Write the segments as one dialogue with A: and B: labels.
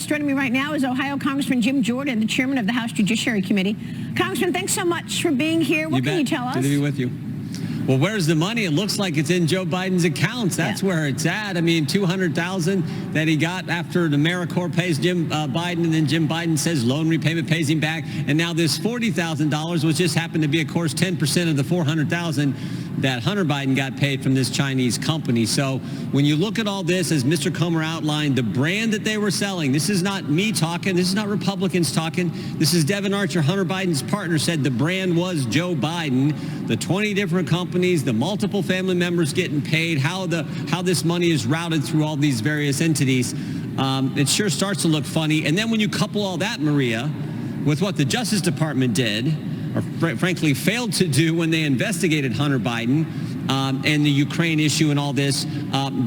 A: joining me right now is Ohio Congressman Jim Jordan, the chairman of the House Judiciary Committee. Congressman, thanks so much for being here. What can you tell us?
B: Good to be with you. Well, where's the money? It looks like it's in Joe Biden's accounts. That's where it's at. I mean, $200,000 that he got after the AmeriCorps pays Jim Biden, and then Jim Biden says loan repayment pays him back. And now this $40,000, which just happened to be, of course, 10% of the $400,000 that Hunter Biden got paid from this Chinese company. So when you look at all this, as Mr. Comer outlined, the brand that they were selling, this is not me talking, this is not Republicans talking, this is Devin Archer, Hunter Biden's partner, said the brand was Joe Biden. The 20 different companies, the multiple family members getting paid, how this money is routed through all these various entities, it sure starts to look funny. And then when you couple all that, Maria, with what the Justice Department did, or frankly failed to do when they investigated Hunter Biden and the Ukraine issue and all this,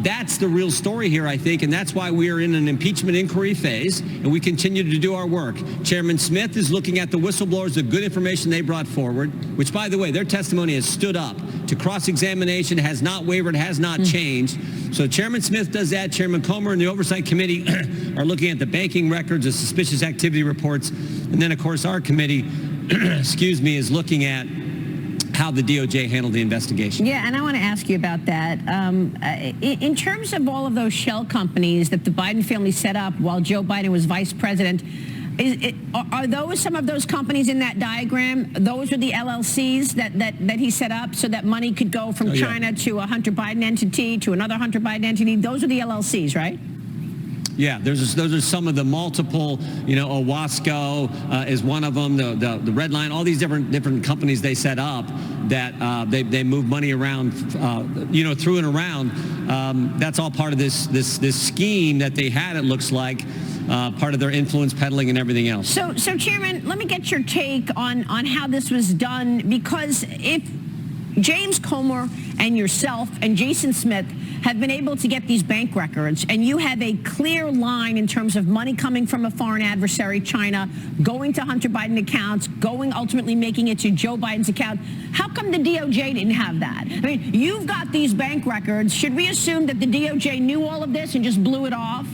B: that's the real story here, I think, and that's why we are in an impeachment inquiry phase, and we continue to do our work. Chairman Smith is looking at the whistleblowers, the good information they brought forward, which, by the way, their testimony has stood up to cross-examination, has not wavered, has not changed. So Chairman Smith does that. Chairman Comer and the Oversight Committee are looking at the banking records, the suspicious activity reports, and then, of course, our committee excuse me, is looking at how the DOJ handled the investigation.
A: Yeah, and I want to ask you about that. In terms of all of those shell companies that the Biden family set up while Joe Biden was vice president, are those some of those companies in that diagram? Those are the LLCs that he set up so that money could go from China to a Hunter Biden entity to another Hunter Biden entity? Those are the LLCs, right?
B: Yeah, those are some of the multiple, Owasco is one of them, the Red Line, all these different companies they set up that they move money around, through and around. That's all part of this scheme that they had, it looks like, part of their influence peddling and everything else.
A: So Chairman, let me get your take on how this was done, because if James Comer and yourself and Jason Smith have been able to get these bank records, and you have a clear line in terms of money coming from a foreign adversary, China, going to Hunter Biden accounts, ultimately making it to Joe Biden's account, how come the DOJ didn't have that? I mean, you've got these bank records. Should we assume that the DOJ knew all of this and just blew it off?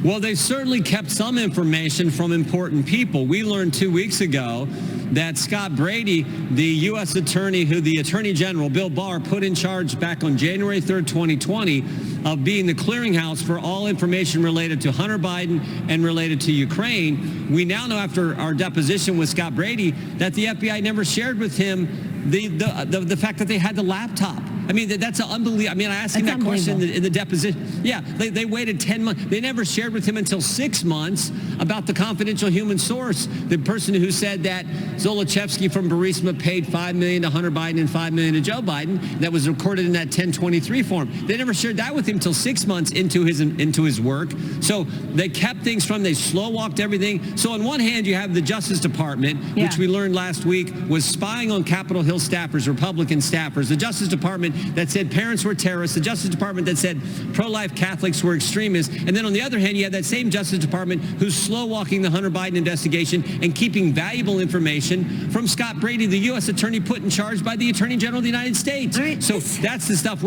B: Well, they certainly kept some information from important people. We learned 2 weeks ago that Scott Brady, the U.S. attorney who the Attorney General, Bill Barr, put in charge back on January 3rd, 2020, of being the clearinghouse for all information related to Hunter Biden and related to Ukraine. We now know, after our deposition with Scott Brady, that the FBI never shared with him the fact that they had the laptop. I mean, that's unbelievable. I mean, I asked him that question in the deposition. Yeah, they waited 10 months. They never shared with him until 6 months about the confidential human source, the person who said that Zolochevsky from Burisma paid $5 million to Hunter Biden and $5 million to Joe Biden. That was recorded in that 1023 form. They never shared that with him until 6 months into his work. So they kept things from, they slow-walked everything. So on one hand, you have the Justice Department, which we learned last week was spying on Capitol Hill staffers, Republican staffers. The Justice Department that said parents were terrorists. The Justice Department that said pro-life Catholics were extremists. And then on the other hand, you have that same Justice Department who's slow-walking the Hunter Biden investigation and keeping valuable information from Scott Brady, the U.S. attorney put in charge by the Attorney General of the United States. So that's the stuff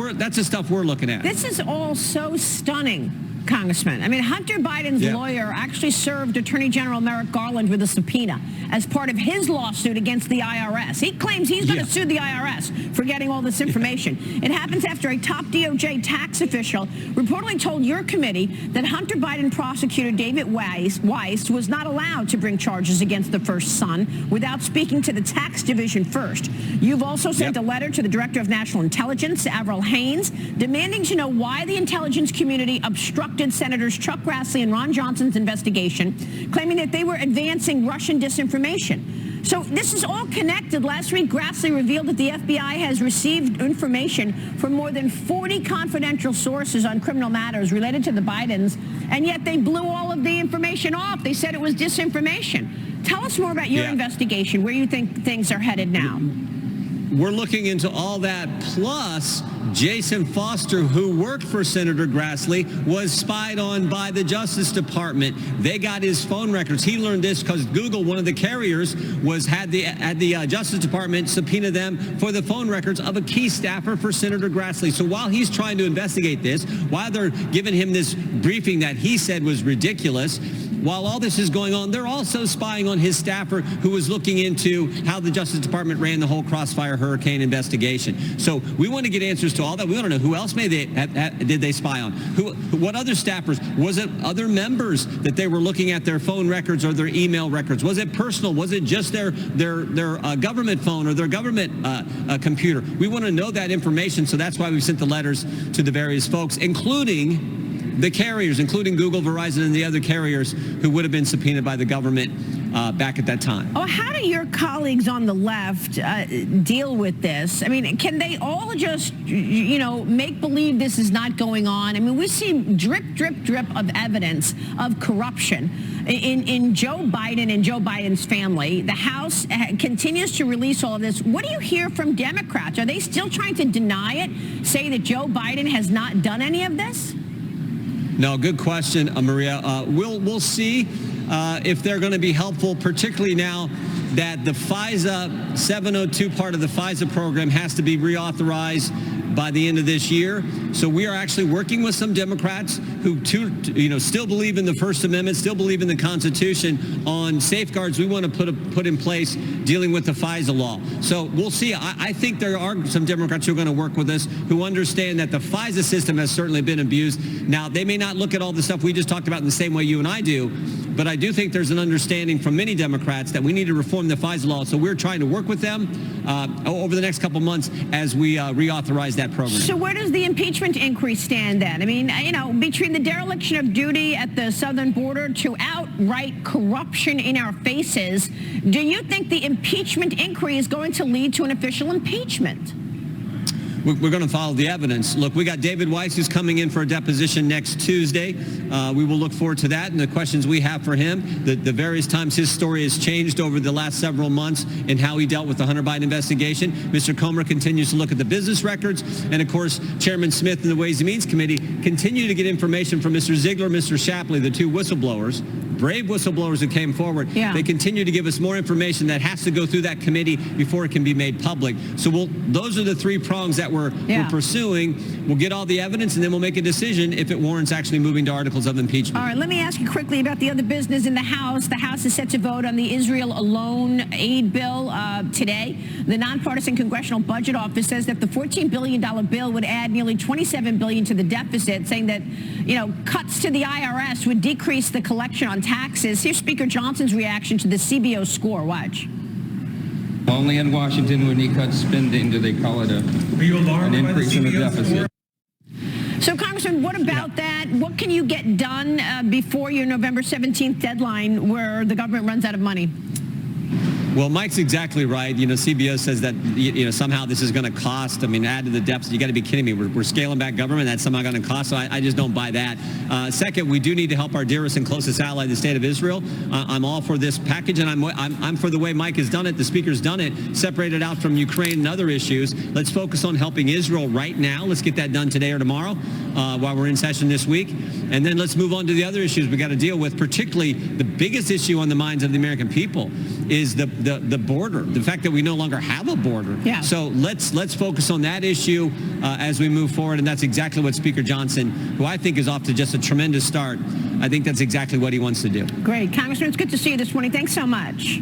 B: we're looking at.
A: This is all so stunning, Congressman. I mean, Hunter Biden's lawyer actually served Attorney General Merrick Garland with a subpoena as part of his lawsuit against the IRS. He claims he's going to sue the IRS for getting all this information. It happens after a top DOJ tax official reportedly told your committee that Hunter Biden prosecutor David Weiss was not allowed to bring charges against the first son without speaking to the tax division first. You've also sent a letter to the Director of National Intelligence, Avril Haines, demanding to know why the intelligence community obstructed Senators Chuck Grassley and Ron Johnson's investigation, claiming that they were advancing Russian disinformation. So this is all connected. Last week, Grassley revealed that the FBI has received information from more than 40 confidential sources on criminal matters related to the Bidens, and yet they blew all of the information off. They said it was disinformation. Tell us more about your investigation, where you think things are headed now.
B: We're looking into all that, plus Jason Foster, who worked for Senator Grassley, was spied on by the Justice Department. They got his phone records. He learned this because Google, one of the carriers, had the Justice Department subpoena them for the phone records of a key staffer for Senator Grassley. So while he's trying to investigate this, while they're giving him this briefing that he said was ridiculous, while all this is going on, they're also spying on his staffer who was looking into how the Justice Department ran the whole Crossfire Hurricane investigation. So we want to get answers to all that. We want to know who else did they spy on? What other staffers? Was it other members that they were looking at their phone records or their email records? Was it personal? Was it just their government phone or their government computer? We want to know that information, so that's why we've sent the letters to the various folks, including the carriers, including Google, Verizon, and the other carriers who would have been subpoenaed by the government back at that time.
A: Oh, how do your colleagues on the left deal with this? I mean, can they all just, make believe this is not going on? I mean, we see drip, drip, drip of evidence of corruption in Joe Biden and Joe Biden's family. The House continues to release all of this. What do you hear from Democrats? Are they still trying to deny it, say that Joe Biden has not done any of this?
B: No, good question, Maria. We'll see if they're going to be helpful, particularly now that the FISA 702 part of the FISA program has to be reauthorized by the end of this year. So we are actually working with some Democrats who, still believe in the First Amendment, still believe in the Constitution on safeguards we want to put in place dealing with the FISA law. So we'll see. I think there are some Democrats who are going to work with us who understand that the FISA system has certainly been abused. Now, they may not look at all the stuff we just talked about in the same way you and I do, but I do think there's an understanding from many Democrats that we need to reform the FISA law. So we're trying to work with them over the next couple months as we reauthorize that program.
A: So where does the impeachment inquiry stand then? I mean, between the dereliction of duty at the southern border to outright corruption in our faces, do you think the impeachment inquiry is going to lead to an official impeachment?
B: We're going to follow the evidence. Look, we got David Weiss, who's coming in for a deposition next Tuesday. We will look forward to that and the questions we have for him. The various times his story has changed over the last several months in how he dealt with the Hunter Biden investigation. Mr. Comer continues to look at the business records. And, of course, Chairman Smith and the Ways and Means Committee continue to get information from Mr. Ziegler, Mr. Shapley, the two whistleblowers, brave whistleblowers who came forward.
A: Yeah.
B: They continue to give us more information that has to go through that committee before it can be made public. So those are the three prongs that we're pursuing. We'll get all the evidence, and then we'll make a decision if it warrants actually moving to articles of impeachment.
A: All right, let me ask you quickly about the other business in the House. The House is set to vote on the Israel loan aid bill today. The nonpartisan Congressional Budget Office says that the $14 billion bill would add nearly $27 billion to the deficit, saying that, cuts to the IRS would decrease the collection on taxes. Here's Speaker Johnson's reaction to the CBO score. Watch.
C: Only in Washington, when you cut spending, do they call it an increase in the deficit.
A: So, Congressman, what about that? What can you get done before your November 17th deadline where the government runs out of money?
B: Well, Mike's exactly right. CBO says that, somehow this is going to cost. Add to the deficit. You got to be kidding me. We're scaling back government. That's somehow going to cost. So I just don't buy that. Second, we do need to help our dearest and closest ally, the state of Israel. I'm all for this package, and I'm for the way Mike has done it. The Speaker's done it, separated out from Ukraine and other issues. Let's focus on helping Israel right now. Let's get that done today or tomorrow while we're in session this week. And then let's move on to the other issues we got to deal with, particularly the biggest issue on the minds of the American people is the border, the fact that we no longer have a border.
A: Yeah.
B: So let's focus on that issue as we move forward, and that's exactly what Speaker Johnson, who I think is off to just a tremendous start, I think that's exactly what he wants to do.
A: Great. Congressman, it's good to see you this morning. Thanks so much.